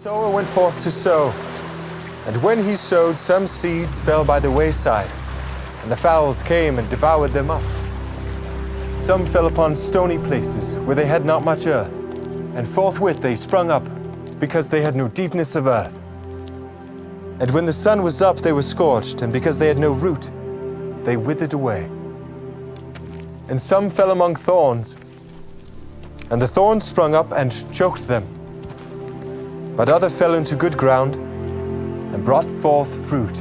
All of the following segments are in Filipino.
Sower went forth to sow, and when he sowed, some seeds fell by the wayside, and the fowls came and devoured them up. Some fell upon stony places, where they had not much earth, and forthwith they sprung up, because they had no deepness of earth. And when the sun was up, they were scorched, and because they had no root, they withered away. And some fell among thorns, and the thorns sprung up and choked them. But other fell into good ground, and brought forth fruit.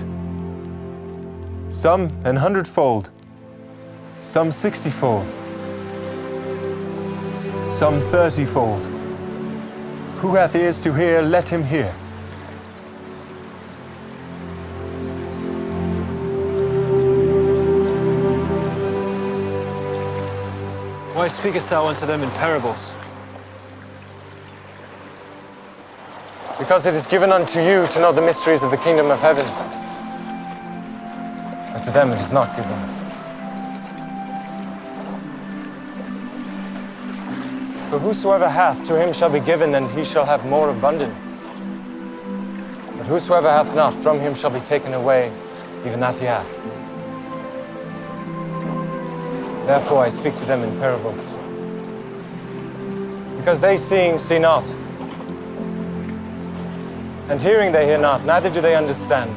Some 100-fold, some 60-fold, some 30-fold. Who hath ears to hear, let him hear. Why speakest thou unto them in parables? Because it is given unto you to know the mysteries of the kingdom of heaven, but to them it is not given. For whosoever hath, to him shall be given, and he shall have more abundance. But whosoever hath not, from him shall be taken away, even that he hath. Therefore I speak to them in parables. Because they seeing see not, and hearing they hear not, neither do they understand.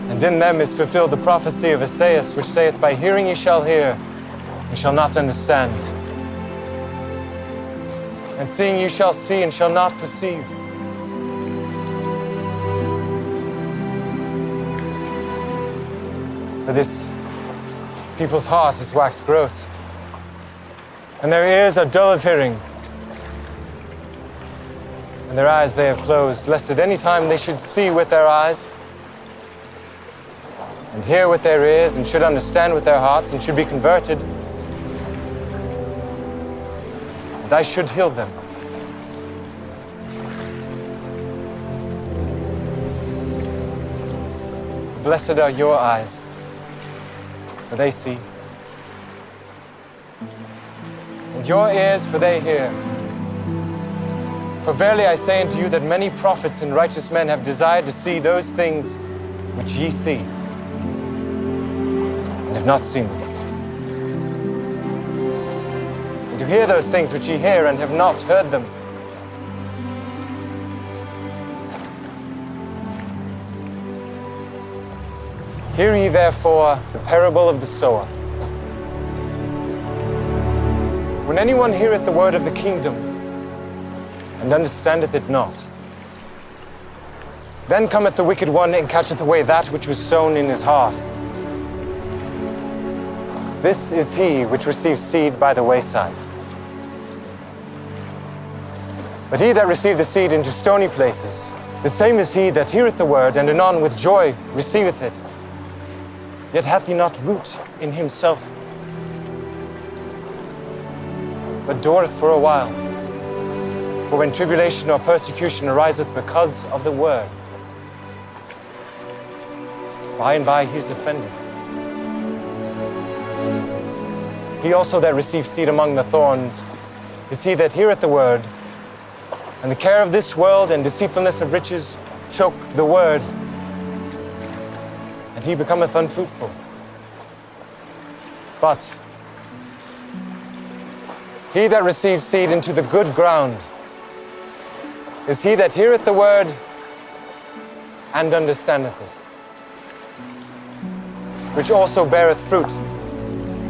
And in them is fulfilled the prophecy of Esaias, which saith, By hearing ye shall hear, and shall not understand. And seeing ye shall see, and shall not perceive. For this people's heart is waxed gross, and their ears are dull of hearing, and their eyes they have closed, lest at any time they should see with their eyes, and hear with their ears, and should understand with their hearts, and should be converted, and I should heal them. Blessed are your eyes, for they see, and your ears, for they hear. For verily I say unto you that many prophets and righteous men have desired to see those things which ye see, and have not seen them, and to hear those things which ye hear, and have not heard them. Hear ye therefore the parable of the sower. When anyone heareth the word of the kingdom, and understandeth it not, then cometh the wicked one, and catcheth away that which was sown in his heart. This is he which receives seed by the wayside. But he that received the seed into stony places, the same is he that heareth the word, and anon with joy receiveth it. Yet hath he not root in himself, but dureth for a while. For when tribulation or persecution ariseth because of the word, by and by he is offended. He also that receives seed among the thorns is he that heareth the word, and the care of this world and deceitfulness of riches choke the word, and he becometh unfruitful. But he that receives seed into the good ground is he that heareth the word and understandeth it, which also beareth fruit,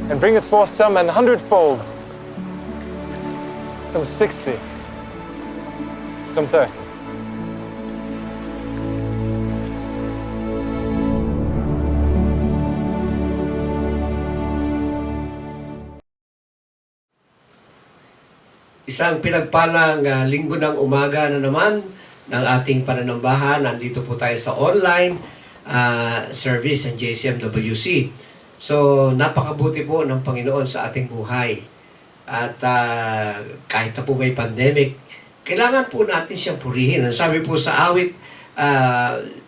and bringeth forth some 100-fold, some 60, some 30. Isang pinagpalang linggo ng umaga na naman ng ating pananambahan. Nandito po tayo sa online service ng JCMWC. So, napakabuti po ng Panginoon sa ating buhay. At kahit na po may pandemic, kailangan po natin siyang purihin. Ang sabi po sa awit,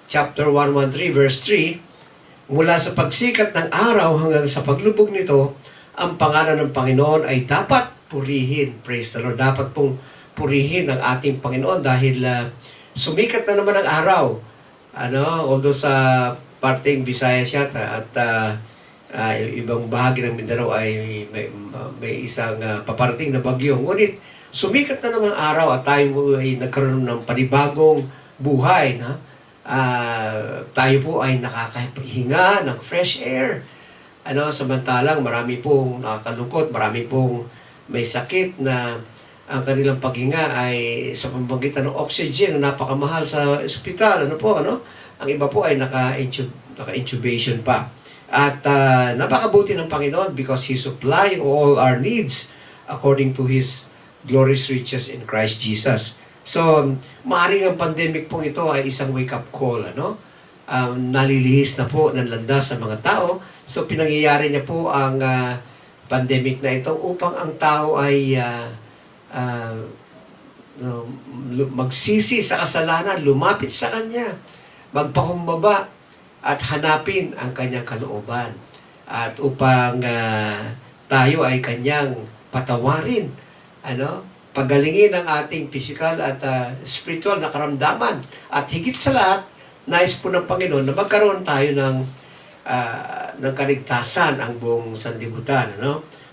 chapter 113, verse 3, mula sa pagsikat ng araw hanggang sa paglubog nito, ang pangalan ng Panginoon ay dapat purihin. Praise the Lord. Dapat pong purihin ang ating Panginoon dahil sumikat na naman ang araw. Although sa parteng Visayas yata at ibang bahagi ng Mindanao ay may isang paparating na bagyo. Ngunit sumikat na naman ang araw at tayo ay nagkaroon ng panibagong buhay. Tayo po ay nakakahinga ng fresh air. Samantalang marami pong nakakalungkot, marami pong may sakit na ang kanilang paghinga ay sa pamamagitan ng oxygen na napakamahal sa ospital. Ang iba po ay naka-intubation pa. At napakabuti ng Panginoon because He supply all our needs according to His glorious riches in Christ Jesus. So, maaaring ang pandemic pong ito ay isang wake-up call. Nalilihis na po ng landas sa mga tao. So, pinangyayari niya po ang pandemic na ito upang ang tao ay magsisi sa kasalanan, lumapit sa Kanya, magpakumbaba, at hanapin ang Kanyang kalooban. At upang tayo ay Kanyang patawarin, pagalingin ang ating physical at spiritual na karamdaman. At higit sa lahat, nais po ng Panginoon na magkaroon tayo ng kaligtasan ang buong sanlibutan.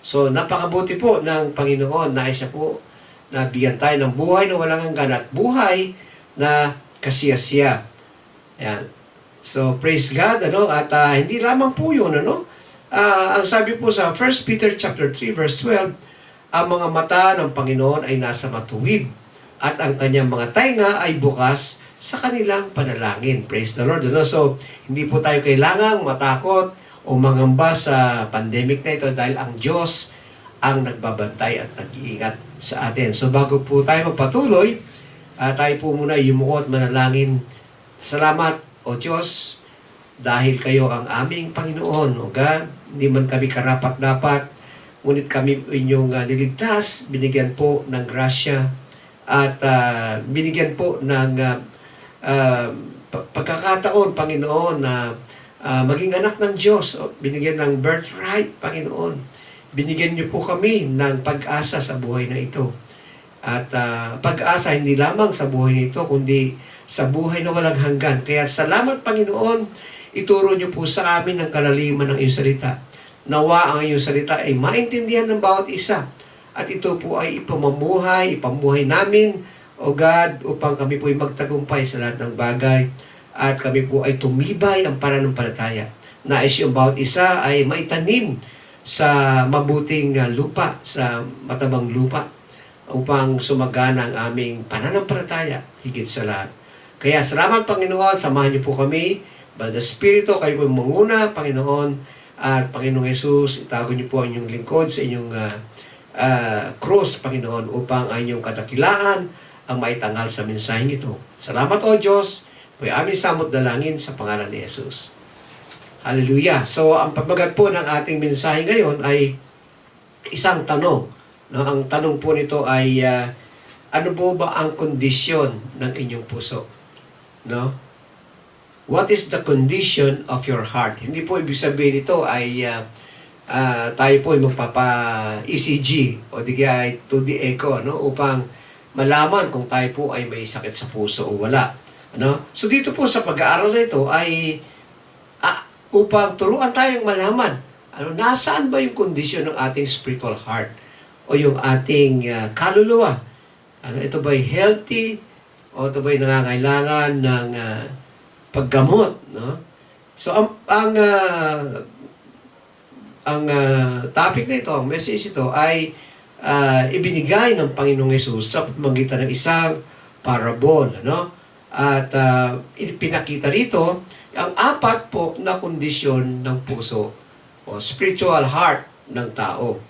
So, napakabuti po ng Panginoon. Nais siya po na bigyan tayo ng buhay na walang hanggan at buhay na kasiyasiya. Ayan. So, praise God, at hindi lamang po yun, ang sabi po sa 1 Peter chapter 3, verse 12, ang mga mata ng Panginoon ay nasa matuwid, at ang kanyang mga tainga ay bukas sa kanilang panalangin. Praise the Lord, So, hindi po tayo kailangang matakot o mangamba sa pandemic na ito dahil ang Diyos ang nagbabantay at nag-iingat sa atin. So, bago po tayo magpatuloy, tayo po muna yumuko at manalangin. Salamat, O Diyos, dahil kayo ang aming Panginoon, O God, hindi man kami karapat-dapat, ngunit kami inyong niligtas, binigyan po ng grasya, at binigyan po ng pagkakataon, Panginoon, na maging anak ng Diyos, binigyan ng birthright, Panginoon. Binigyan niyo po kami ng pag-asa sa buhay na ito. At pag-asa hindi lamang sa buhay nito, kundi sa buhay na walang hanggan. Kaya salamat, Panginoon, ituro niyo po sa amin ang kalaliman ng iyong salita. Nawa ang iyong salita ay maintindihan ng bawat isa. At ito po ay ipamuhay namin, O God, upang kami po ay magtagumpay sa lahat ng bagay. At kami po ay tumibay ang pananampalataya. Nais yung bawat isa ay maitanim sa mabuting lupa, sa matabang lupa, upang sumagana ang aming pananampalataya higit sa lahat. Kaya salamat, Panginoon, samahan niyo po kami. Banal na Espiritu, kayo po manguna, Panginoon, at Panginoong Jesus, itago niyo po ang inyong lingkod sa inyong cross, Panginoon, upang ang inyong kadakilaan ang maitangal sa mensaheng ito. Salamat, O Diyos, may aming samot dalangin sa pangalan ni Jesus. Hallelujah. So, ang pagbagat po ng ating mensahe ngayon ay isang tanong. Ang tanong po nito ay, ano po ba ang kondisyon ng inyong puso? What is the condition of your heart? Hindi po ibig sabihin ito ay tayo po ay magpapa-ECG o di kaya 2D echo upang malaman kung tayo po ay may sakit sa puso o wala. So dito po sa pag-aaral na ito ay upang turuan tayong malaman nasaan ba yung kondisyon ng ating spiritual heart o yung ating kaluluwa. Ito ba'y healthy o ito ba'y nangangailangan ng paggamot, So ang topic na ito, ang message ito ay ibinigay ng Panginoong Hesus sa pamamagitan ng isang parable, At pinakita rito ang apat po na kondisyon ng puso o spiritual heart ng tao.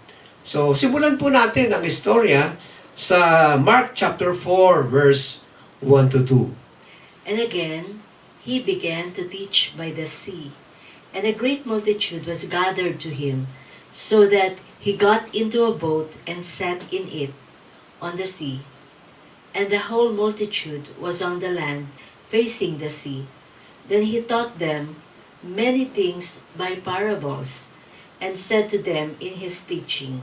So simulan po natin ang istorya sa Mark chapter 4 verse 1 to 2. And again, he began to teach by the sea, and a great multitude was gathered to him, so that he got into a boat and sat in it on the sea. And the whole multitude was on the land, facing the sea. Then he taught them many things by parables, and said to them in his teaching.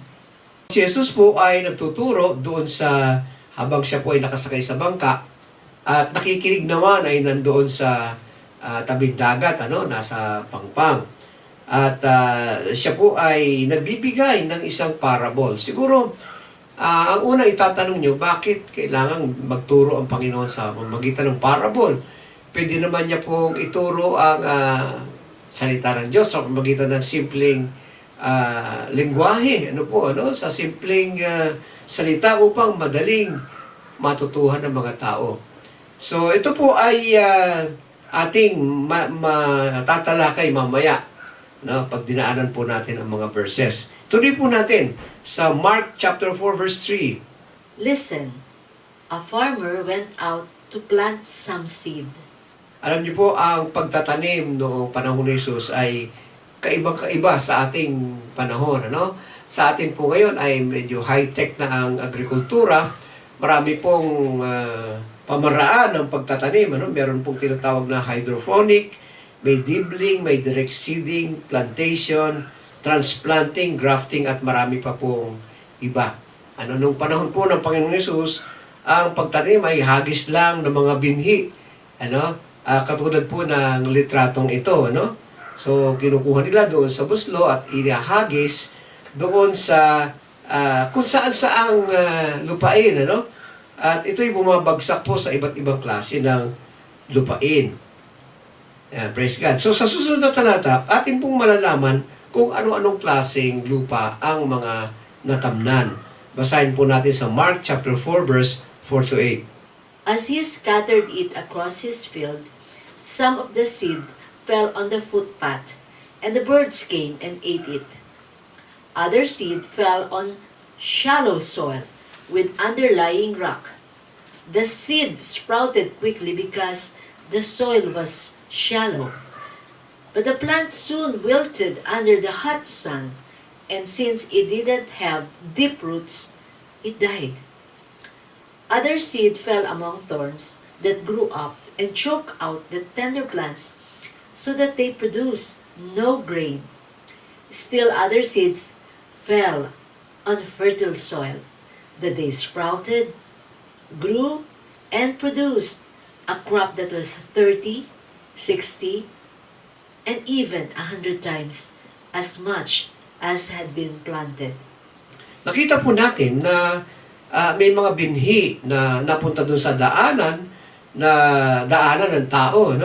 Si Jesus po ay nagtuturo doon sa habang siya po ay nakasakay sa bangka at nakikinig naman ay nandoon sa tabing dagat, nasa pangpang. At siya po ay nagbibigay ng isang parable. Siguro, ang una itatanong nyo, bakit kailangan magturo ang Panginoon sa pamamagitan ng parable? Pwede naman niya pong ituro ang salita ng Diyos sa pamamagitan ng simpleng lengguwahe, sa simpleng salita upang madaling matutuhan ng mga tao. So, ito po ay ating matatalakay mamaya, pag dinaanan po natin ang mga verses. Tuloy po natin sa Mark chapter 4 verse 3. Listen, a farmer went out to plant some seed. Alam niyo po, ang pagtatanim noong panahon ni Jesus ay kaibang-kaiba sa ating panahon. Sa atin po ngayon ay medyo high-tech na ang agrikultura. Marami pong pamaraan ng pagtatanim. Meron pong tinatawag na hydroponic, may dibbling, may direct seeding, plantation, transplanting, grafting, at marami pa pong iba. Nung panahon po ng Panginoon Yesus, ang pagtanim ay hagis lang ng mga binhi. Katulad po ng litratong ito. So, kinukuha nila doon sa buslo at inahagis doon sa kung saan-saang lupain. At ito'y bumabagsak po sa iba't ibang klase ng lupain. Praise God. So, sa susunod na talata, atin pong malalaman kung ano-anong klaseng lupa ang mga natamnan. Basahin po natin sa Mark chapter 4 verse 4 to 8. As he scattered it across his field, some of the seed fell on the footpath, and the birds came and ate it. Other seed fell on shallow soil with underlying rock. The seed sprouted quickly because the soil was shallow. But the plant soon wilted under the hot sun, and since it didn't have deep roots, it died. Other seed fell among thorns that grew up and choked out the tender plants so that they produced no grain. Still other seeds fell on fertile soil, that they sprouted, grew, and produced a crop that was 30, 60, and even 100 times as much as had been planted. Nakita po natin na may mga binhi na napunta doon sa daanan ng tao,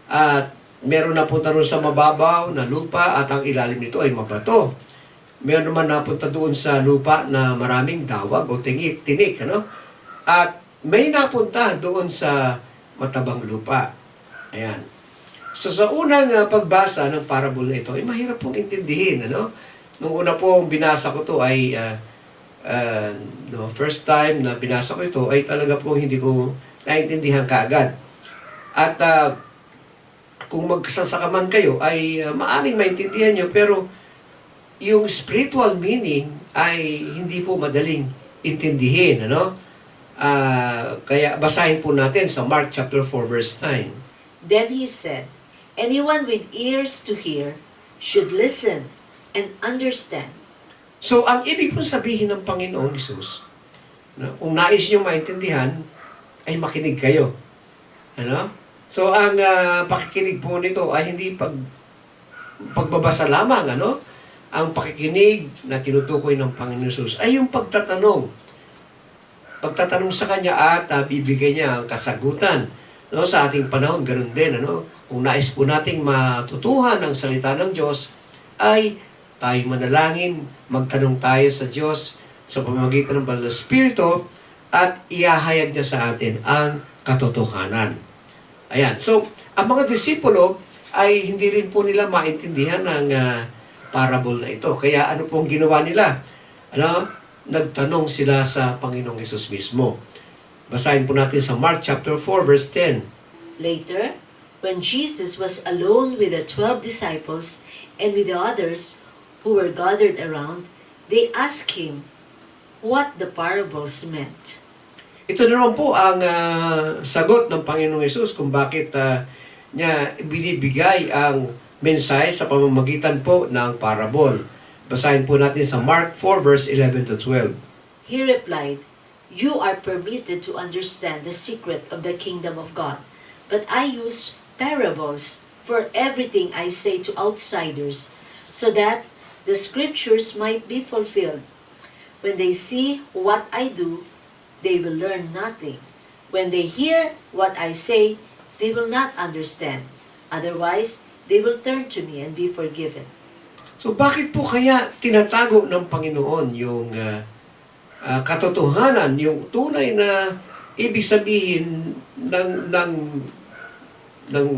At meron napunta doon sa mababaw na lupa at ang ilalim nito ay mabato. Meron naman napunta doon sa lupa na maraming dawag o tinik, At may napunta doon sa matabang lupa. Ayan. So sa unang pagbasa ng parable na ito, ay mahirap pong intindihin, Nung una pong binasa ko to ay first time na binasa ko ito ay talaga pong hindi ko naintindihan kaagad. At kung magsasaka man kayo ay maaring maintindihan nyo, pero yung spiritual meaning ay hindi po madaling intindihin, Kaya basahin po natin sa Mark chapter 4 verse 9. Then he said, anyone with ears to hear should listen and understand. So, ang ibig pong sabihin ng Panginoong Hesus, kung nais nyo maintindihan, ay makinig kayo. So, ang pakikinig po nito ay hindi pagbabasa lamang, Ang pakikinig na tinutukoy ng Panginoong Hesus ay yung pagtatanong sa Kanya at bibigay niya ang kasagutan. Sa ating panahon, ganun din, Kung nais po nating matutuhan ang salita ng Diyos, ay tayo manalangin, magtanong tayo sa Diyos sa pamamagitan ng Banal na Espiritu at iahayag niya sa atin ang katotohanan. Ayan. So, ang mga disipulo ay hindi rin po nila maintindihan ng parable na ito. Kaya ano pong ginawa nila? Nagtanong sila sa Panginoong Hesus mismo. Basahin po natin sa Mark chapter 4 verse 10. Later, when Jesus was alone with the 12 disciples and with the others who were gathered around, they asked him what the parables meant. Ito naman po ang sagot ng Panginoong Hesus kung bakit niya binibigay ang mensahe sa pamamagitan po ng parable. Basahin po natin sa Mark 4 verse 11 to 12. He replied, You are permitted to understand the secret of the kingdom of God. But I use parables for everything I say to outsiders, so that the scriptures might be fulfilled. When they see what I do, they will learn nothing. When they hear what I say, they will not understand. Otherwise, they will turn to me and be forgiven. So bakit po kaya tinatago ng Panginoon yung katotohanan, yung tunay na ibig sabihin ng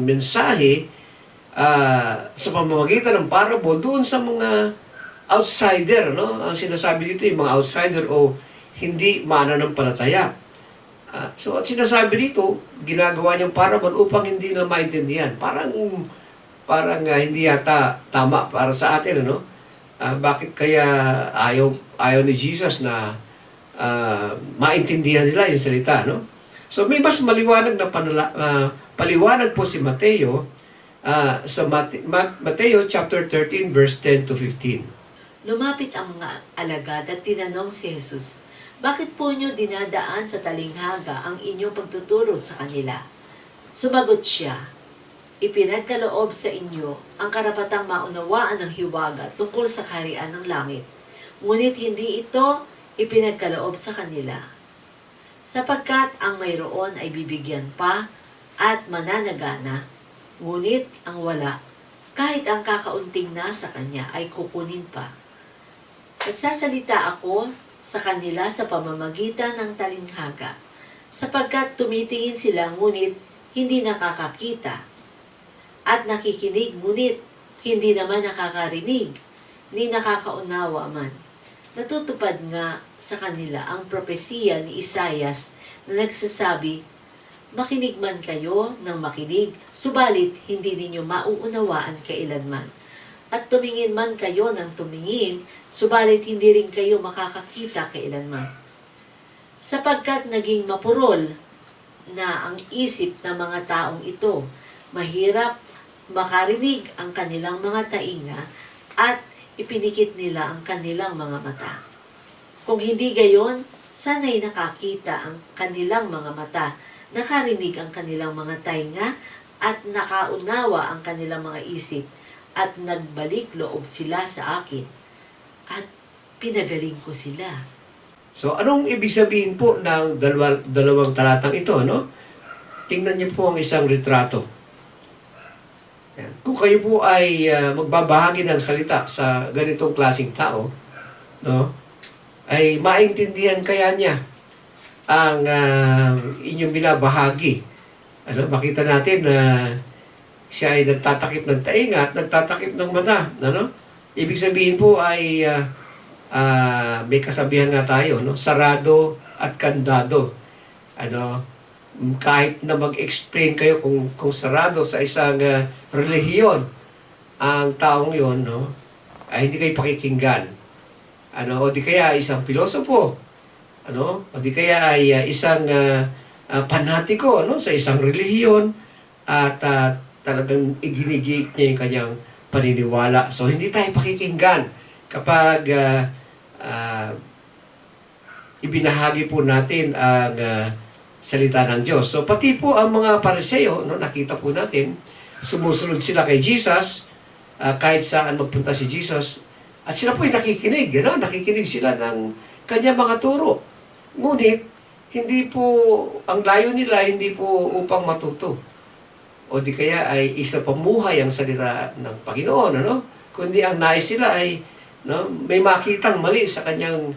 mensahe sa pamamagitan ng parable doon sa mga outsider, no? Ang sinasabi dito yung mga outsider o hindi mananampalataya. So at sinasabi dito, ginagawa niyang parable upang hindi na maintindihan. Parang hindi yata tama para sa atin, ano? Bakit kaya ayaw ni Jesus na maintindihan nila yung salita, no? So may mas maliwanag na paliwanag po si Mateo sa Mateo chapter 13 verse 10 to 15. Lumapit ang mga alagad at tinanong si Jesus, "Bakit po niyo dinadaan sa talinghaga ang inyong pagtuturo sa kanila?" Sumagot siya, "Ipinagkaloob sa inyo ang karapatang maunawaan ng hiwaga tungkol sa kaharian ng langit. Ngunit hindi ito ipinagkaloob sa kanila. Sapagkat ang mayroon ay bibigyan pa at mananagana, ngunit ang wala, kahit ang kakaunting nasa kanya ay kukunin pa. Nagsasalita ako sa kanila sa pamamagitan ng talinghaga, sapagkat tumitingin sila ngunit hindi nakakakita, at nakikinig ngunit hindi naman nakakarinig, ni nakakaunawa man. Natutupad nga sa kanila ang propesiya ni Isaias na nagsasabi, "Makinig man kayo ng makinig, subalit hindi ninyo mauunawaan kailanman. At tumingin man kayo ng tumingin, subalit hindi rin kayo makakakita kailanman. Sapagkat naging mapurol na ang isip ng mga taong ito, mahirap makarinig ang kanilang mga tainga at ipinikit nila ang kanilang mga mata. Kung hindi gayon, sana'y nakakita ang kanilang mga mata, nakarinig ang kanilang mga tainga, at nakaunawa ang kanilang mga isip, at nagbalik loob sila sa akin, at pinagaling ko sila." So anong ibig sabihin po ng dalawang talatang ito, no? Tingnan niyo po ang isang retrato. Yan. Kung kayo po ay magbabahagi ng salita sa ganitong klaseng tao, no? Ay maintindihan kaya niya ang inyong binabahagi. Makita natin na siya ay nagtatakip ng tainga at nagtatakip ng mata, ano? Ibig sabihin po ay may kasabihan nga tayo, no? Sarado at kandado. Kahit na mag-explain kayo kung sarado sa isang relihiyon ang taong yon, no? Ay hindi kayo pakikinggan. O di kaya isang pilosopo, o di kaya ay isang panatiko, no, sa isang relihiyon, at talagang iginigit niya yung kanyang paniniwala. So hindi tayo pakikinggan kapag ibinahagi po natin ang salita ng Diyos. So pati po ang mga Pariseo, no, nakita po natin, sumusunod sila kay Jesus, kahit saan magpunta si Jesus, at sila po ay nakikinig, nakikinig sila ng kanyang mga turo. Ngunit, hindi po, ang layo nila, hindi po upang matuto. O di kaya ay isa pamuhay ang salita ng Panginoon, kundi ang nais sila ay may makitang mali sa kanyang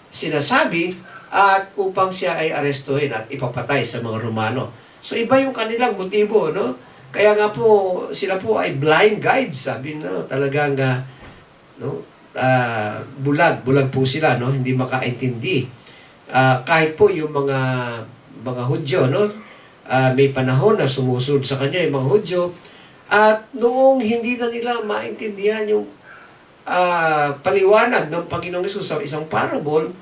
sinasabi, at upang siya ay arestuhin at ipapatay sa mga Romano. So iba yung kanilang motibo, Kaya nga po, sila po ay blind guides, sabi talagang bulag po sila, hindi makaintindi. Kahit po yung mga Hudyo, may panahon na sumusunod sa kanya yung mga Hudyo, at noong hindi na nila maintindihan yung paliwanag ng Panginoong Hesus sa isang parable,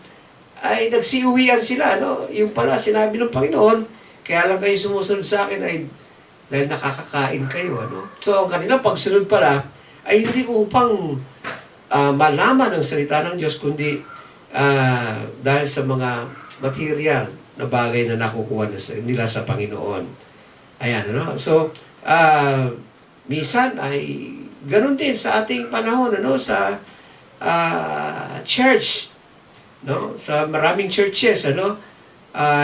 ay nagsiuwian sila, yung pala sinabi ng Panginoon, kaya lang kayo sumusunod sa akin ay dahil nakakakain kayo, So ang kanilang pagsunod pala ay hindi upang malaman ang salita ng Diyos, kundi dahil sa mga material na bagay na nakukuha nila sa Panginoon. Ayan, ano? So, minsan ay ganun din sa ating panahon, ano? Sa church, no? Sa maraming churches, ano?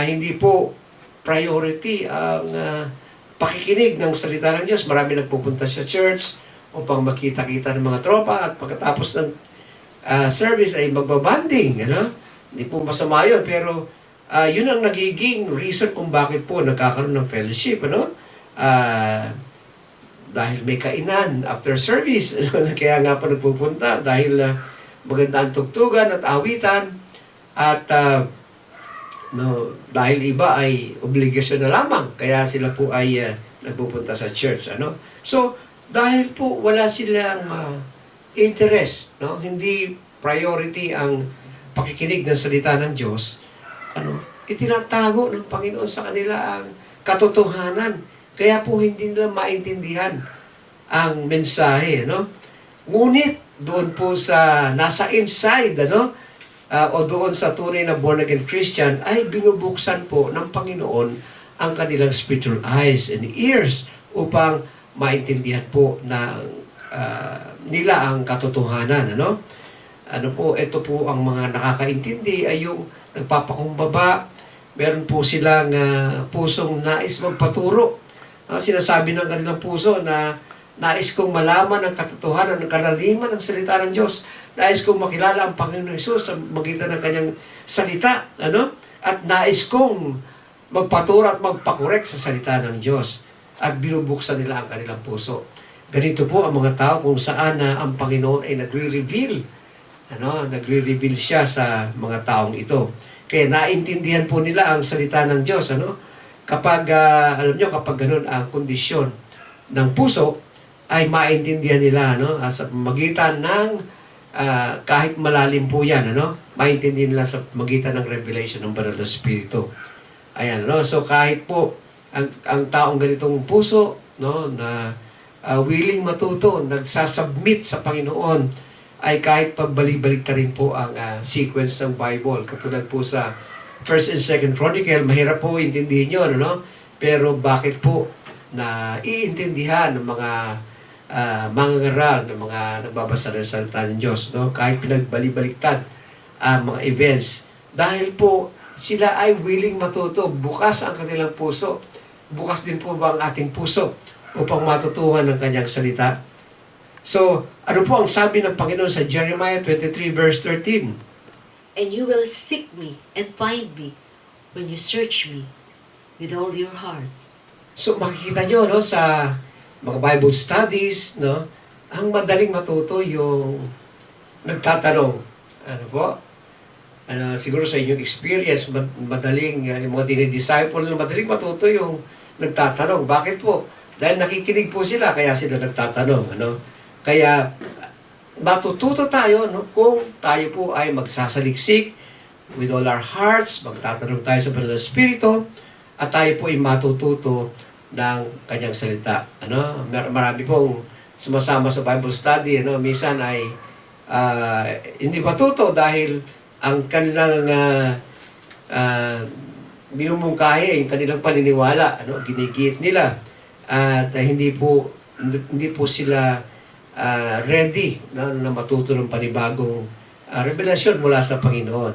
Hindi po priority ang pakikinig ng salita ng Diyos. Marami nagpupunta sa church upang makita-kita ng mga tropa at pagkatapos ng service ay magbabanding, ano? Hindi po masama yun, pero yun ang nagiging reason kung bakit po nagkakaroon ng fellowship, ano? Dahil may kainan after service, kaya nga po nagpupunta dahil maganda ang tugtugan at awitan at dahil iba ay obligasyon na lamang, kaya sila po ay nagpupunta sa church, ano? So, dahil po wala silang interest, no? Hindi priority ang pakikinig ng salita ng Diyos, ano? Itinatago ng Panginoon sa kanila ang katotohanan. Kaya po hindi nila maintindihan ang mensahe, no? Ngunit doon po sa nasa inside, ano? O doon sa tunay na born again Christian ay binubuksan po ng Panginoon ang kanilang spiritual eyes and ears upang maintindihan po na nila ang katotohanan, ano? Ano po, ito po ang mga nakakaintindi ay yung nagpapakumbaba, meron po silang pusong nais magpaturo. Sinasabi ng kanilang puso na nais kong malaman ang katotohanan, ang kalaliman ng salita ng Diyos. Nais kong makilala ang Panginoon Hesus sa magitan ng kanyang salita, ano? At nais kong magpaturo at magpakorek sa salita ng Diyos. At binubuksan nila ang kanilang puso. Ganito po ang mga tao kung saan ang Panginoon ay nagre-reveal. Ano? Nagre-reveal siya sa mga taong ito. Kaya naintindihan po nila ang salita ng Diyos, ano? Kapag, alam nyo, kapag ganun ang kondisyon ng puso, ay maintindihan nila, ano? Sa magitan ng, kahit malalim po yan, ano? Maintindihan nila sa magitan ng revelation ng Banal na Espiritu. Ayan, ano? So, kahit po, ang taong ganitong puso, no? Na willing matuto, nagsasubmit sa Panginoon, ay kahit pabalik-balik na rin po ang sequence ng Bible. Katulad po sa 1st and 2nd Chronicle, mahirap po intindihin yun, ano? Pero bakit po na iintindihan ng mga mangangaral, ng mga nagbabasa ng salita ng Diyos, no? Kahit pinagbalik-baliktad ang mga events. Dahil po sila ay willing matuto, bukas ang kanilang puso. Bukas din po ba ang ating puso upang matutuhan ng kanyang salita? So, ano po ang sabi ng Panginoon sa Jeremiah 23 verse 13? And you will seek me and find me when you search me with all your heart. So, makikita nyo, no, sa mga Bible studies, no, ang madaling matuto yung nagtatanong. Ano po? Siguro sa inyong experience, madaling, yung mga dinidisciple, madaling matuto yung nagtatanong. Bakit po? Dahil nakikinig po sila, kaya sila nagtatanong, ano? Kaya, matututo tayo, no, kung tayo po ay magsasaliksik with all our hearts, magtatanong tayo sa Banal na Espiritu, at tayo po ay matututo ng kanyang salita. Ano? Marami pong sumasama sa Bible study, ano? Minsan ay hindi matuto dahil ang kanilang minumungkahi, yung kanilang paniniwala, ano? Ginigit nila. At hindi po sila ready na matuto ng panibagong revelasyon mula sa Panginoon.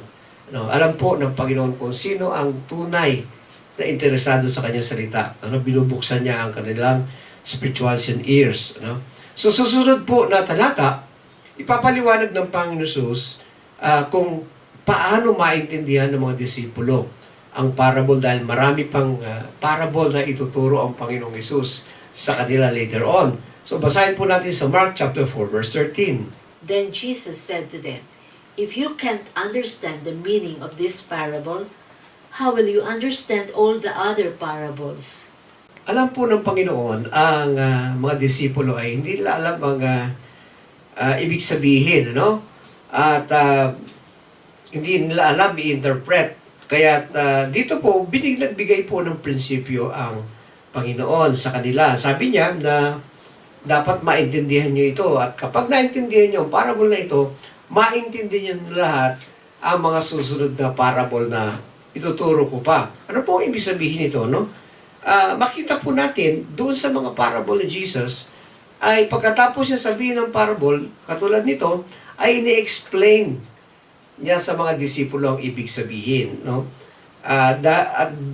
Ano, alam po ng Panginoon kung sino ang tunay na interesado sa kanyang salita. Ano, binubuksan niya ang kanilang spiritual ears. Ano. So, susunod po na talata, ipapaliwanag ng Panginoon Jesus kung paano maintindihan ng mga disipulo ang parable, dahil marami pang parable na ituturo ang Panginoong Jesus sa kanila later on. So, basahin po natin sa Mark chapter 4, verse 13. Then Jesus said to them, if you can't understand the meaning of this parable, how will you understand all the other parables? Alam po ng Panginoon, ang mga disipulo ay hindi nila alam ang ibig sabihin, ano? At hindi nila alam i-interpret. Kaya dito po, nagbigay po ng prinsipyo ang Panginoon sa kanila. Sabi niya na dapat maintindihan nyo ito. At kapag naintindihan nyo ang parable na ito, maintindihan nyo lahat ang mga susunod na parable na ituturo ko pa. Ano po ang ibig sabihin nito, no? Makita po natin doon sa mga parable ni Jesus ay pagkatapos niya sabihin ng parable, katulad nito, ay ini-explain niya sa mga disipulo ang ibig sabihin, no? At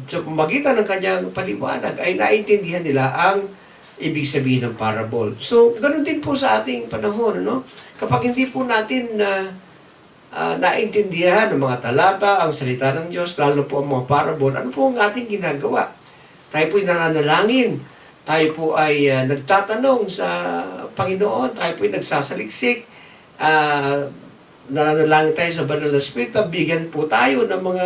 sa magitan ng kanyang paliwanag ay naintindihan nila ang ibig sabihin ng parable. So, ganun din po sa ating panahon, no? Kapag hindi po natin naintindihan ng mga talata, ang salita ng Diyos, lalo po ang mga parable, ano po ang ating ginagawa? Tayo po ay nananalangin, tayo po ay nagtatanong sa Panginoon, tayo po ay nagsasaliksik, nananalangin tayo sa Banal na Espiritu, bigyan po tayo ng mga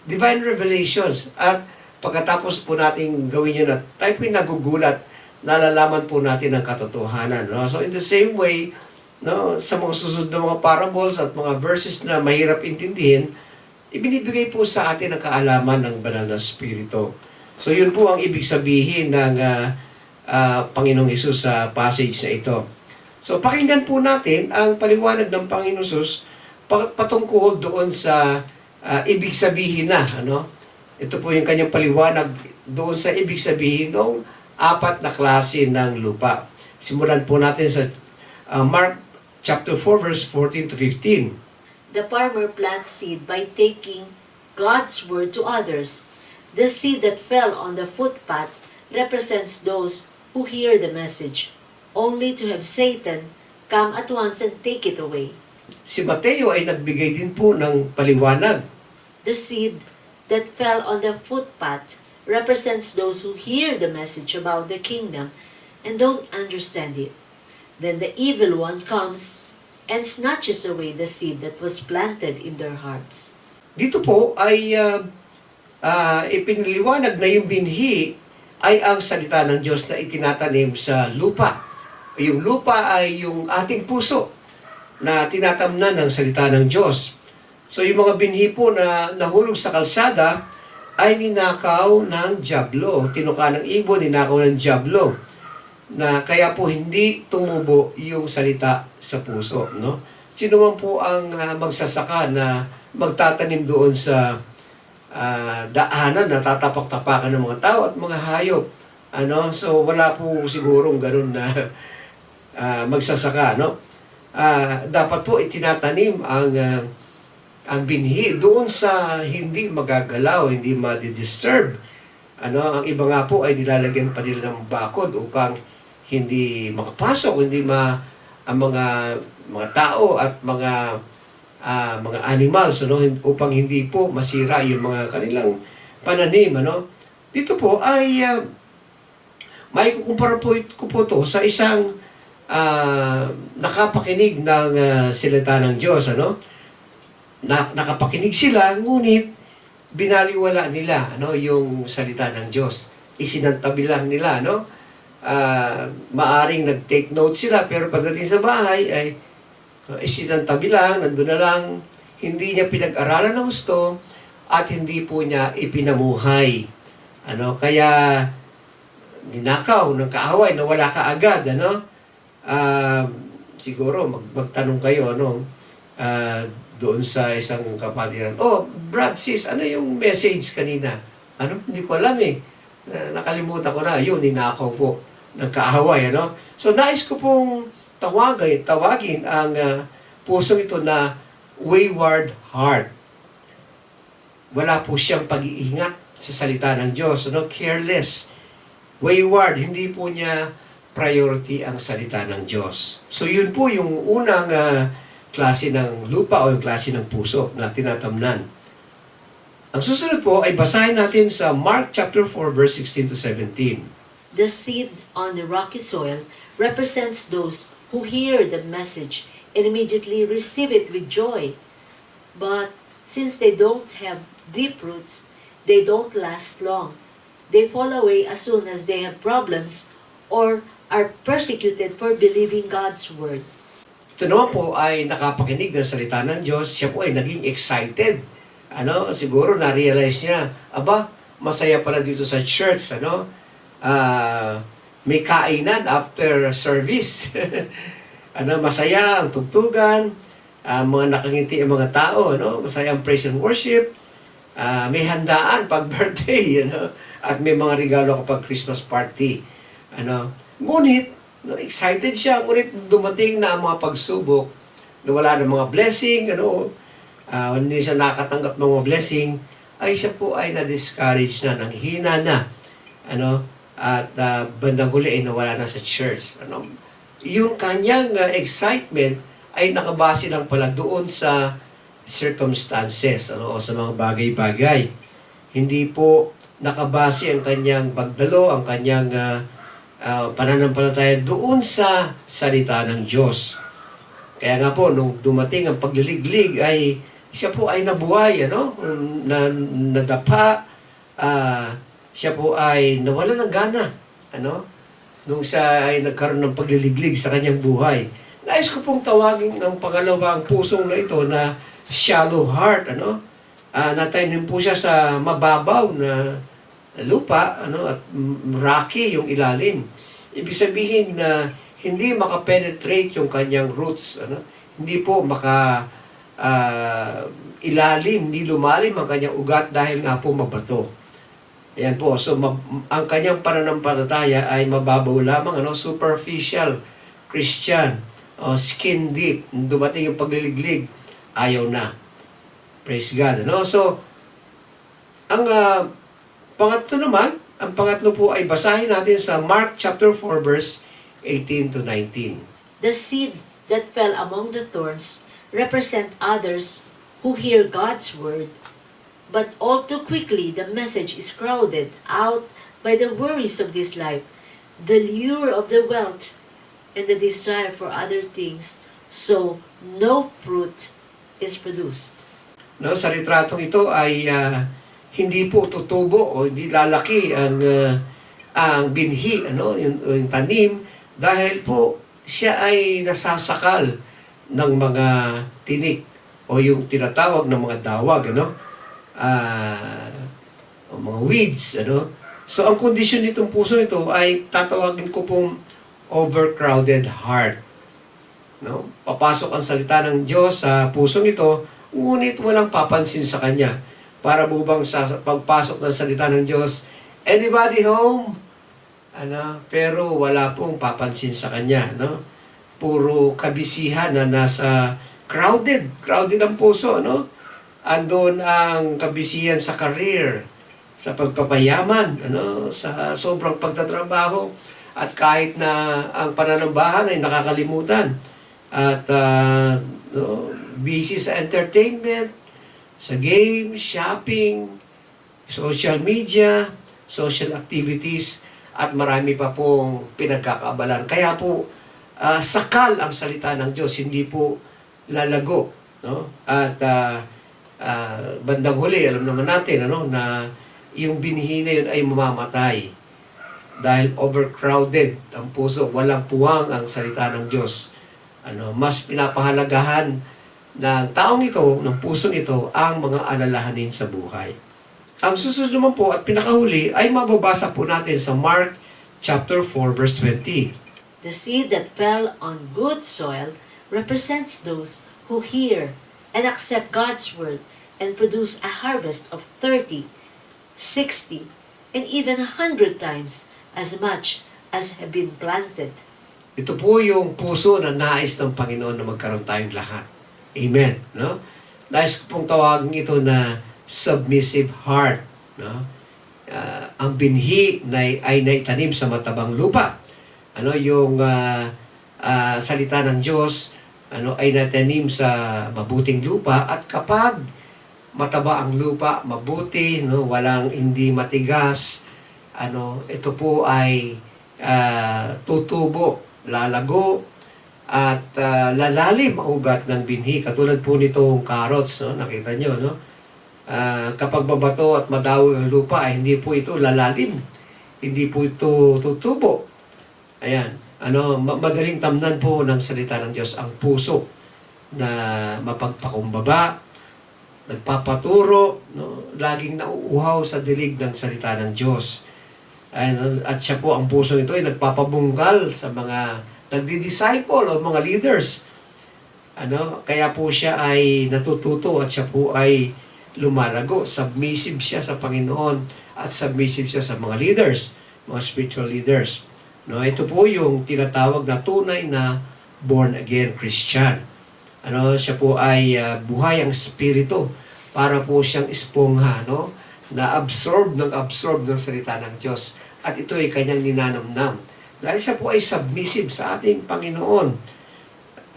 divine revelations. At pagkatapos po natin gawin yun, at tayo po ay nagugulat, nalalaman po natin ang katotohanan. No? So in the same way, no, sa mga susunod na mga parables at mga verses na mahirap intindihin, ibinibigay po sa atin ang kaalaman ng Banal na Espiritu. So yun po ang ibig sabihin ng Panginoong Hesus sa passage na ito. So pakinggan po natin ang paliwanag ng Panginoong Hesus patungkol doon sa ibig sabihin na. Ano? Ito po yung kanyang paliwanag doon sa ibig sabihin ng 4 na klase ng lupa. Simulan po natin sa Mark chapter 4 verse 14 to 15. The farmer plants seed by taking God's word to others. The seed that fell on the footpath represents those who hear the message, only to have Satan come at once and take it away. Si Mateo ay nagbigay din po ng paliwanag. The seed that fell on the footpath represents those who hear the message about the kingdom and don't understand it. Then the evil one comes and snatches away the seed that was planted in their hearts. Dito po ay ipiniliwanag na yung binhi ay ang salita ng Diyos na itinatanim sa lupa. Yung lupa ay yung ating puso na tinatamnan ng salita ng Diyos. So yung mga binhi po na nahulog sa kalsada ay ninakaw ng dyablo. Tinuka ng ibon, ninakaw ng dyablo. Na kaya po hindi tumubo yung salita sa puso. No? Sino man po ang magsasaka na magtatanim doon sa daanan na tatapak-tapakan ng mga tao at mga hayop. Ano? So wala po sigurong ganun na magsasaka. No? Dapat po itinatanim ang binhi doon sa hindi magagalaw, hindi ma-disturb. Ano, ang iba nga po ay nilalagyan pa nila ng bakod upang hindi makapasok, hindi ang mga tao at mga animals, ano, upang hindi po masira yung mga kanilang pananim. Ano. Dito po ay may kukumpara po to sa isang nakapakinig ng salita ng Diyos. Ano. Nakapakinig sila, ngunit binaliwala nila yung salita ng Diyos. Isinantabi lang nila. Maaring nag-take note sila, pero pagdating sa bahay ay isinantabi lang, nandun na lang, hindi niya pinag-aralan ng gusto at hindi po niya ipinamuhay. Kaya ninakaw ng kaaway na wala ka agad. Siguro magtanong kayo doon sa isang kapatiran. Oh, Brad, sis, ano yung message kanina? Hindi ko alam eh. Nakalimutan ko na. Yun, ninakaw po ng kaaway. So, nais ko pong tawagin ang pusong ito na wayward heart. Wala po siyang pag-iingat sa salita ng Diyos. Careless. Wayward. Hindi po niya priority ang salita ng Diyos. So, yun po yung unang klase ng lupa o yung klase ng puso na tinatamnan. Ang susunod po ay basahin natin sa Mark chapter 4 verse 16 to 17. The seed on the rocky soil represents those who hear the message and immediately receive it with joy. But since they don't have deep roots, they don't last long. They fall away as soon as they have problems or are persecuted for believing God's word. Ito naman po ay nakapakinig ng salita ng Diyos. Siya po ay naging excited. Siguro na-realize niya, masaya pala dito sa church. May kainan after service. Masaya ang tugtugan, mga nakangiti ang mga tao. Masaya ang praise and worship. may handaan pag birthday, at may mga regalo kapag Christmas party. Ngunit, excited siya, ngunit dumating na ang mga pagsubok, na wala ng mga blessing, hindi siya nakatanggap ng mga blessing, ay siya po ay na-discourage na, nanghina na, at bandang huli ay nawala na sa church. Yung kanyang excitement ay nakabase lang pala doon sa circumstances, o sa mga bagay-bagay. Hindi po nakabase ang kanyang pagdalo, ang kanyang pananampalataya doon sa salita ng Diyos. Kaya nga po, nung dumating ang pagliliglig, ay siya po ay nabuhay, nadapa, siya po ay nawala ng gana, nung siya ay nagkaroon ng pagliliglig sa kanyang buhay. Nais ko pong tawagin ng pangalawang pusong na ito na shallow heart, natanim po siya sa mababaw na lupa, at rocky yung ilalim. Ibig sabihin na hindi makapenetrate yung kanyang roots, hindi po ilalim, hindi lumalim ang kanyang ugat dahil nga po mabato. Ayan po, so ang kanyang pananampalataya ay mababaw lamang, superficial Christian, skin deep. Dumating yung pagliliglig, ayaw na. Praise God. So, ang pangatlo po ay basahin natin sa Mark chapter 4 verse 18 to 19. The seed that fell among the thorns represent others who hear God's word, but all too quickly the message is crowded out by the worries of this life, the lure of the wealth, and the desire for other things, so no fruit is produced. Sa litratong ito ay hindi po tutubo o hindi lalaki ang binhi, yung tanim, dahil po siya ay nasasakal ng mga tinik o yung tinatawag ng mga dawag, o mga weeds, So, ang kondisyon nitong puso ito ay tatawagin ko pong overcrowded heart. Papasok ang salita ng Diyos sa pusong ito, ngunit walang papansin sa kanya. Para bubang sa pagpasok ng salita ng Diyos, anybody home? Pero wala pong papansin sa kanya, Puro kabisihan na nasa crowded ang puso, Andon ang kabisihan sa career, sa pagpapayaman, sa sobrang pagtatrabaho, at kahit na ang pananambahan ay nakakalimutan, at busy sa entertainment, sa game, shopping, social media, social activities, at marami pa pong pinagkakaabalan. Kaya po, sakal ang salita ng Diyos, hindi po lalago. At bandang huli, alam naman natin na yung binhi na yun ay mamamatay. Dahil overcrowded ang puso, walang puwang ang salita ng Diyos. Mas pinapahalagahan ng taong ito, ng pusong ito, ang mga alalahanin sa buhay. Ang susunod naman po at pinakahuli ay mababasa po natin sa Mark chapter 4 verse 20. The seed that fell on good soil represents those who hear and accept God's word and produce a harvest of 30, 60, and even 100 times as much as have been planted. Ito po yung puso na nais ng Panginoon na magkaroon tayong lahat. Amen. Nais ko pong tawagin ito na submissive heart. Ang binhi ay naitanim sa matabang lupa. Yung salita ng Diyos ay natanim sa mabuting lupa, at kapag mataba ang lupa, mabuti, walang hindi matigas, ito po ay tutubo, lalago, at lalalim ang ugat ng binhi. Katulad po nitong carrots, nakita nyo, kapag mabato at madawi ang lupa, ay hindi po ito lalalim, hindi po ito tutubo. Ayan, madaling tamnan po ng salita ng Diyos ang puso na mapagpakumbaba, nagpapaturo, laging nauuhaw sa dilig ng salita ng Diyos. At siya po, ang puso ito ay nagpapabungkal sa mga nagdi-disciple o mga leaders. Kaya po siya ay natututo, at siya po ay lumalago. Submissive siya sa Panginoon at submissive siya sa mga leaders, mga spiritual leaders. No, ito po yung tinatawag na tunay na born again Christian. Siya po ay buhay ang espiritu, para po siyang espongha, no? Na absorb ng salita ng Diyos. At ito ay kanyang ninanamnam. Dahil siya po ay submissive sa ating Panginoon.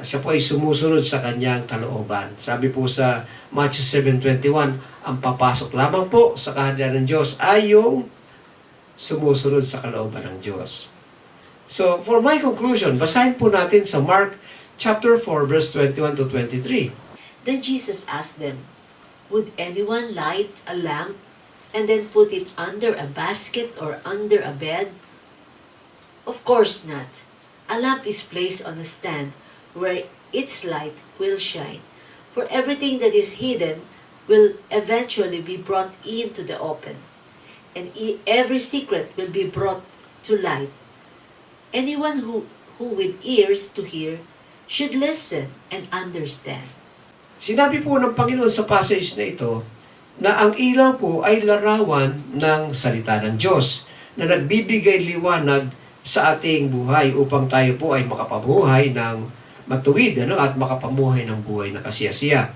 Siya po ay sumusunod sa kanyang kalooban. Sabi po sa Matthew 7:21, ang papasok lamang po sa kaharian ng Diyos ay yung sumusunod sa kalooban ng Diyos. So, for my conclusion, basahin po natin sa Mark chapter 4, verse 21 to 23. Then Jesus asked them, "Would anyone light a lamp and then put it under a basket or under a bed? Of course not. A lamp is placed on a stand where its light will shine. For everything that is hidden will eventually be brought into the open, and every secret will be brought to light. Anyone who with ears to hear should listen and understand." Sinabi po ng Panginoon sa passage na ito na ang ilaw po ay larawan ng salita ng Diyos na nagbibigay liwanag sa ating buhay upang tayo po ay makapabuhay ng matuwid at makapamuhay ng buhay na kasiyasiya.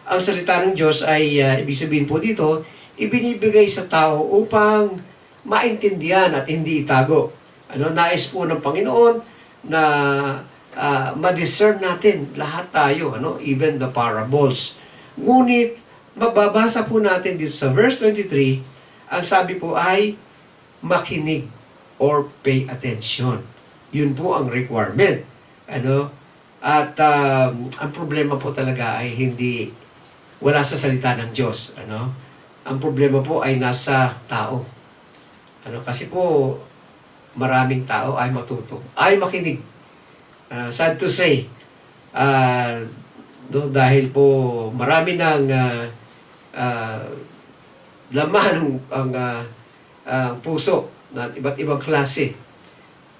Ang salita ng Diyos ay, ibig sabihin po dito, ibinibigay sa tao upang maintindihan at hindi itago. Nais po ng Panginoon na ma-discern natin lahat tayo, even the parables. Ngunit, mababasa po natin dito sa verse 23, ang sabi po ay makinig or pay attention. Yun po ang requirement. At ang problema po talaga ay hindi wala sa salita ng Diyos. Ang problema po ay nasa tao. Kasi po maraming tao ay matuto, ay makinig. Sad to say, dahil po marami ng laman ang puso na iba't ibang klase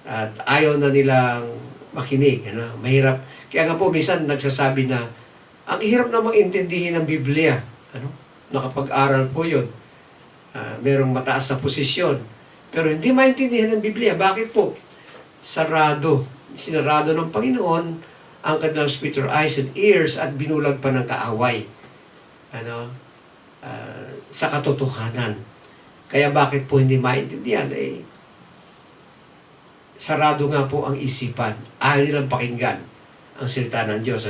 at ayaw na nilang makinig. Mahirap. Kaya nga po minsan nagsasabi na ang hirap namang intindihin ng Biblia. Nakapag-aral po yun. Merong mataas na posisyon. Pero hindi maintindihan ng Biblia. Bakit po? Sinarado ng Panginoon ang kanilang spiritual eyes and ears at binulag pa ng kaaway. Sa katotohanan. Kaya bakit po hindi maintindihan? Sarado nga po ang isipan. Ayaw nilang pakinggan ang salita ng Diyos.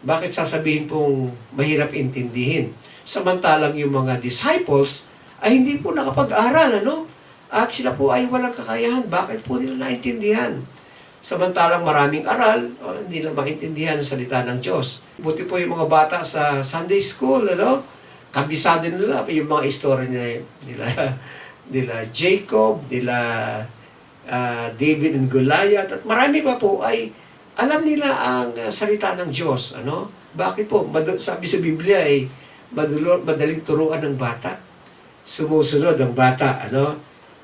Bakit sasabihin pong mahirap intindihin? Samantalang yung mga disciples ay hindi po nakapag-aral, At sila po ay walang kakayahan. Bakit po nila naintindihan? Samantalang maraming aral, hindi na maintindihan ang salita ng Diyos. Buti po yung mga bata sa Sunday school, kabisado nila yung mga istorya nila Jacob, nila David and Goliath, at marami pa po ay alam nila ang salita ng Diyos. Bakit po? Sabi sa Biblia ay madaling turuan ng bata. Sumusunod ang bata,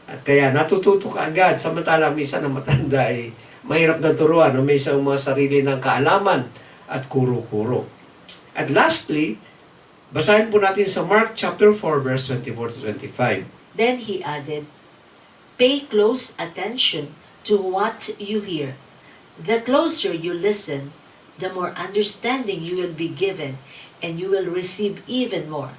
At kaya natututo ka agad, samantalang minsan ang matanda ay mahirap na turuan, may isang mga sarili ng kaalaman at kuro-kuro. At lastly, basahin po natin sa Mark chapter 4, verse 24 to 25. Then he added, "Pay close attention to what you hear. The closer you listen, the more understanding you will be given, and you will receive even more.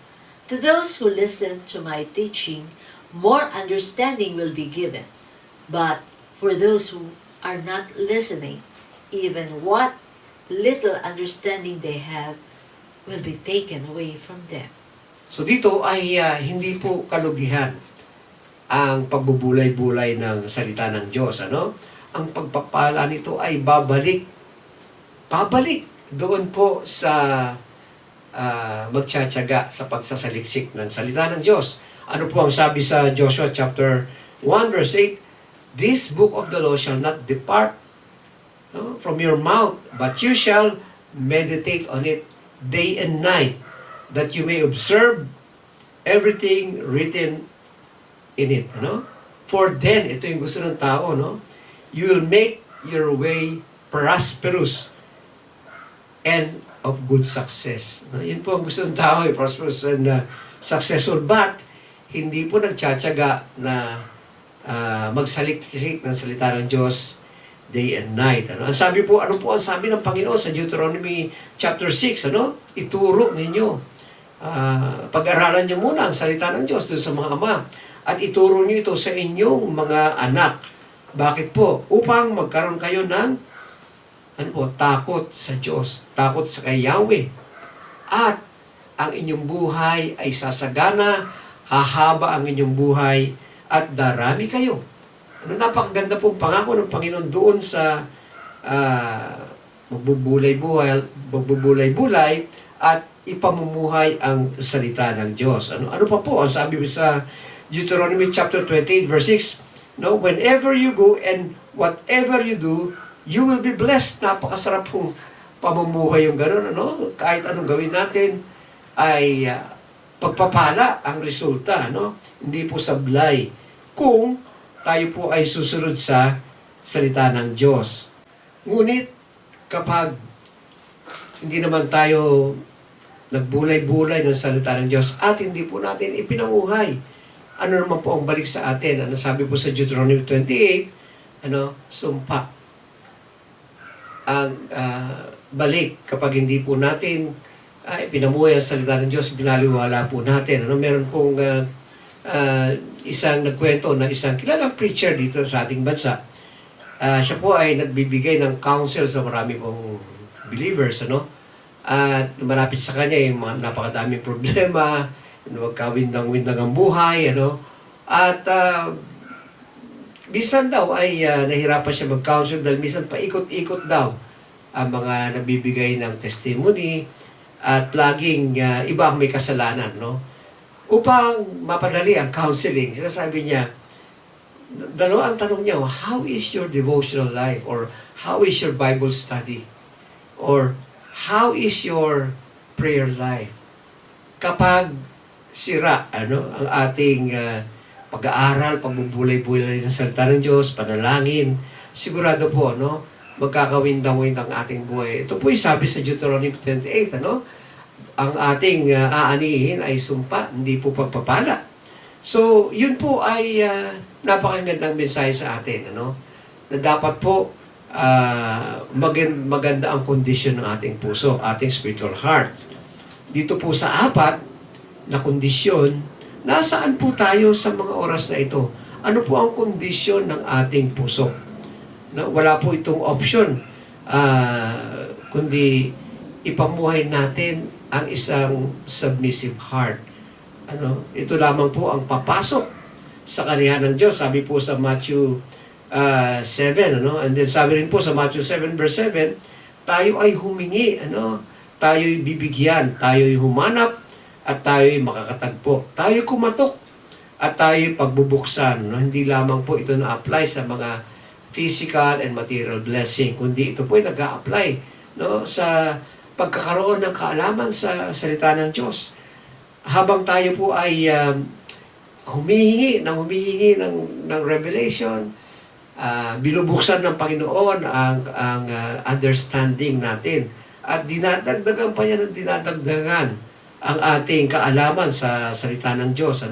To those who listen to my teaching, more understanding will be given. But for those who are not listening, even what little understanding they have will be taken away from them." So dito ay hindi po kalugihan ang pagbubulay-bulay ng salita ng Diyos. Ang pagpapala nito ay babalik doon po sa magtsatsaga sa pagsasaliksik ng salita ng Diyos. Ano po ang sabi sa Joshua chapter 1 verse 8? "This book of the law shall not depart from your mouth, but you shall meditate on it day and night, that you may observe everything written in it." For then, ito yung gusto ng tao, you will make your way prosperous, and of good success. No? Yun po ang gusto ng tao, prosperous and successful. But, hindi po nagtsatsaga na magsaliksik ng salita ng Diyos day and night. Ano? Ang sabi po, ano po ang sabi ng Panginoon sa Deuteronomy chapter 6, ano? Ituro ninyo. Pag-aralan nyo muna ang salita ng Diyos doon sa mga ama at ituro nyo ito sa inyong mga anak. Bakit po? Upang magkaroon kayo ng takot sa Diyos, takot sa kay Yahweh. At ang inyong buhay ay sasagana, hahaba ang inyong buhay at darami kayo. Napakaganda pong pangako ng Panginoon doon sa magbubulay-bulay at ipamumuhay ang salita ng Diyos. Ano pa po? Ang sabi sa Deuteronomy chapter 28 verse 6, no, whenever you go and whatever you do, you will be blessed. Napakasarap pong pamumuhay yung gano'n. Kahit anong gawin natin ay pagpapala ang resulta. Hindi po sablay kung tayo po ay susunod sa salita ng Diyos. Ngunit kapag hindi naman tayo nagbulay-bulay ng salita ng Diyos at hindi po natin ipinamuhay, ano naman po ang balik sa atin? Ano sabi po sa Deuteronomy 28, sumpa. Ang balik kapag hindi po natin pinamuhay ang salita ng Diyos, binaliwala po natin. Meron pong isang nagkwento na isang kilalang preacher dito sa ating bansa. Siya po ay nagbibigay ng counsel sa marami pong believers, at malapit sa kanya yung mga napakadaming problema, magkawindang-windang ang buhay, at minsan daw ay nahirapan siya mag-counsel dahil minsan paikot-ikot daw ang mga nabibigay ng testimony at laging iba ang may kasalanan, Upang mapadali ang counseling, sinasabi niya, dalawang tanong niya, how is your devotional life? Or how is your Bible study? Or how is your prayer life? Kapag sira ang ating pag-aaral, pagbubulay-bulay ng salita ng Diyos, panalangin, sigurado po, magkakawindang-wind ang ating buhay. Ito po yung sabi sa Deuteronomy 28, ang ating aanihin ay sumpa, hindi po pagpapala. So, yun po ay napakagandang mensahe sa atin, na dapat po maganda ang kondisyon ng ating puso, ating spiritual heart. Dito po sa apat na kondisyon, nasaan po tayo sa mga oras na ito? Ano po ang kondisyon ng ating puso? Wala po itong option, kundi ipamuhay natin ang isang submissive heart. Ito lamang po ang papasok sa kanihan ng Diyos. Sabi po sa Matthew 7, and then sabi rin po sa Matthew 7 verse 7, tayo ay humingi, tayo'y bibigyan, tayo'y humanap, at tayo'y makakatagpo. Tayo'y kumatok, at tayo'y pagbubuksan. Hindi lamang po ito na-apply sa mga physical and material blessing, kundi ito po ay nag-a-apply sa pagkakaroon ng kaalaman sa salita ng Diyos. Habang tayo po ay humihingi ng revelation, binubuksan ng Panginoon ang understanding natin. At dinadagdagan pa niya ng dinadagdagan ang ating kaalaman sa salita ng Diyos.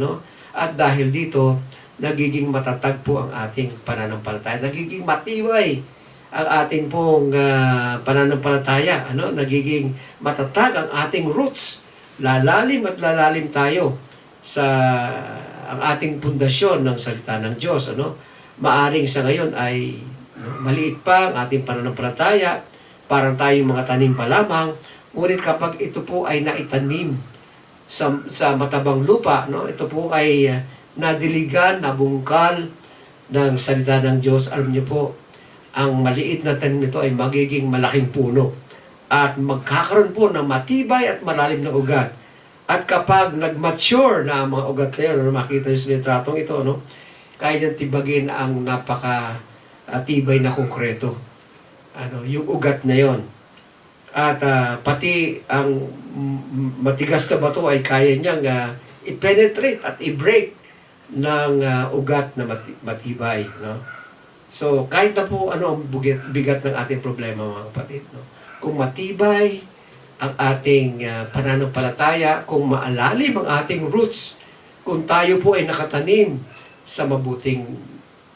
At dahil dito, nagiging matatag po ang ating pananampalataya. Nagiging matibay ang ating pong pananampalataya. Nagiging matatag ang ating roots. Lalalim at lalalim tayo sa ang ating pundasyon ng salita ng Diyos. Maaring sa ngayon ay maliit pa ang ating pananampalataya, parang tayong mga tanim pa lamang, ngunit kapag ito po ay naitanim sa matabang lupa, ito po ay nadiligan, nabungkal ng salita ng Diyos, alam niyo po, ang maliit na tanim nito ay magiging malaking puno at magkakaroon po ng matibay at malalim na ugat. At kapag nag-mature na ang mga ugat na yun, makita niyo sa litratong ito, kaya niyang tibagin ang napaka-tibay na konkreto. Yung ugat na yon. At pati ang matigas na bato ay kaya niyang i-penetrate at i-break ng ugat na matibay. So, kahit na po ano ang bigat ng ating problema, mga kapatid. Kung matibay ang ating pananampalataya, kung maalalim ang ating roots, kung tayo po ay nakatanim sa mabuting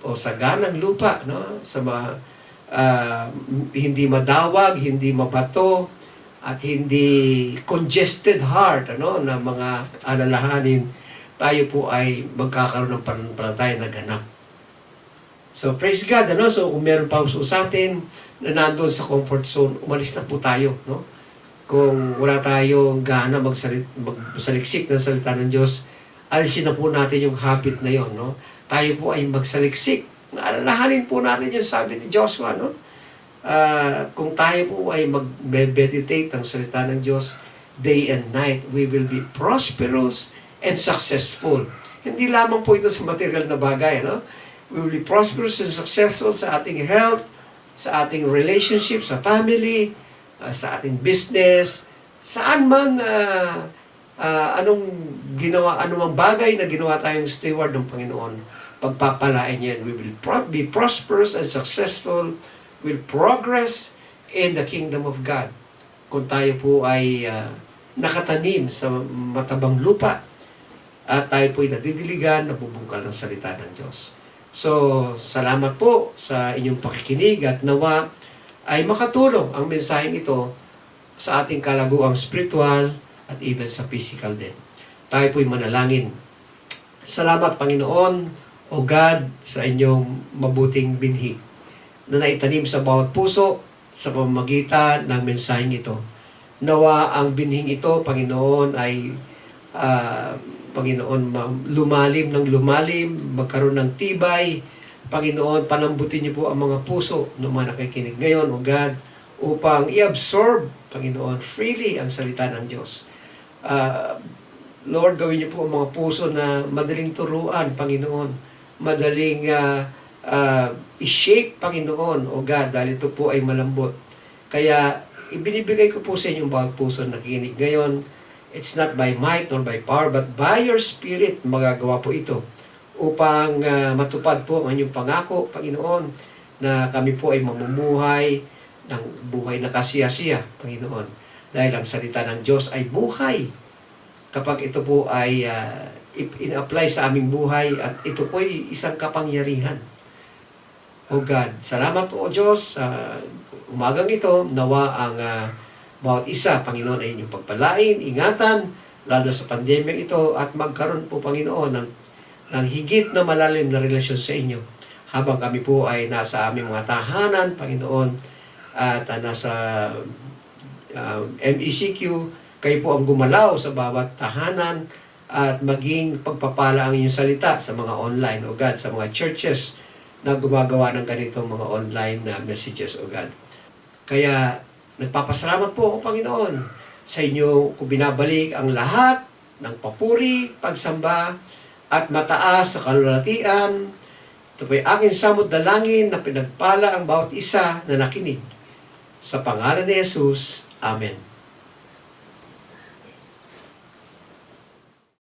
o saganang lupa, no? Sa hindi madawag, hindi mabato, at hindi congested heart, na mga alalahanin, tayo po ay magkakaroon ng pananampalataya na ganap. So, praise God, So, kung meron pa sa atin na nandun sa comfort zone, umalis na po tayo, no? Kung wala tayong gana magsaliksik ng salita ng Diyos, alisin na po natin yung habit na yon, no? Tayo po ay magsaliksik. Alalahanin po natin yung sabi ni Joshua, no? Kung tayo po ay mag-meditate ang salita ng Diyos day and night, we will be prosperous and successful. Hindi lamang po ito sa material na bagay, no? We will be prosperous and successful sa ating health, sa ating relationship, sa family, sa ating business, saan man anumang bagay na ginawa tayong steward ng Panginoon, pagpapalain yan. We will be prosperous and successful, will progress in the kingdom of God. Kung tayo po ay nakatanim sa matabang lupa at tayo po ay nadidiligan, nabubungkal ng salita ng Diyos. So, salamat po sa inyong pakikinig at nawa ay makatulong ang mensaheng ito sa ating kalaguang spiritual at even sa physical din. Tayo po'y manalangin. Salamat, Panginoon, o God, sa inyong mabuting binhi na naitanim sa bawat puso sa pamamagitan ng mensaheng ito. Nawa ang binhing ito, Panginoon, ay lumalim ng lumalim, magkaroon ng tibay. Panginoon, palambutin niyo po ang mga puso ng mga nakikinig ngayon, O God, upang i-absorb, Panginoon, freely ang salita ng Diyos. Lord, gawin niyo po ang mga puso na madaling turuan, Panginoon, madaling i-shape, Panginoon, O God, dahil ito po ay malambot. Kaya, ibinibigay ko po sa inyong bawat puso na nakikinig ngayon. It's not by might nor by power, but by your Spirit magagawa po ito upang matupad po ang inyong pangako, Panginoon, na kami po ay mamumuhay ng buhay na kasiyasiya, Panginoon. Dahil ang salita ng Diyos ay buhay. Kapag ito po ay in-apply sa aming buhay at ito po ay isang kapangyarihan. O God, salamat po, O Diyos, sa umagang ito, nawa ang bawat isa, Panginoon, ay inyong pagpalain, ingatan, lalo sa pandemya ito, at magkaroon po, Panginoon, ng higit na malalim na relasyon sa inyo. Habang kami po ay nasa aming mga tahanan, Panginoon, at nasa MECQ, kayo po ang gumalaw sa bawat tahanan at maging pagpapala ang inyong salita sa mga online, O God, sa mga churches na gumagawa ng ganitong mga online na messages, O God. Kaya, nagpapasalamat po ako, Panginoon, sa inyo kung binabalik ang lahat ng papuri, pagsamba, at mataas sa kalulatian. Ito po'y aking samot dalangin na pinagpala ang bawat isa na nakinig. Sa pangalan ni Jesus, Amen.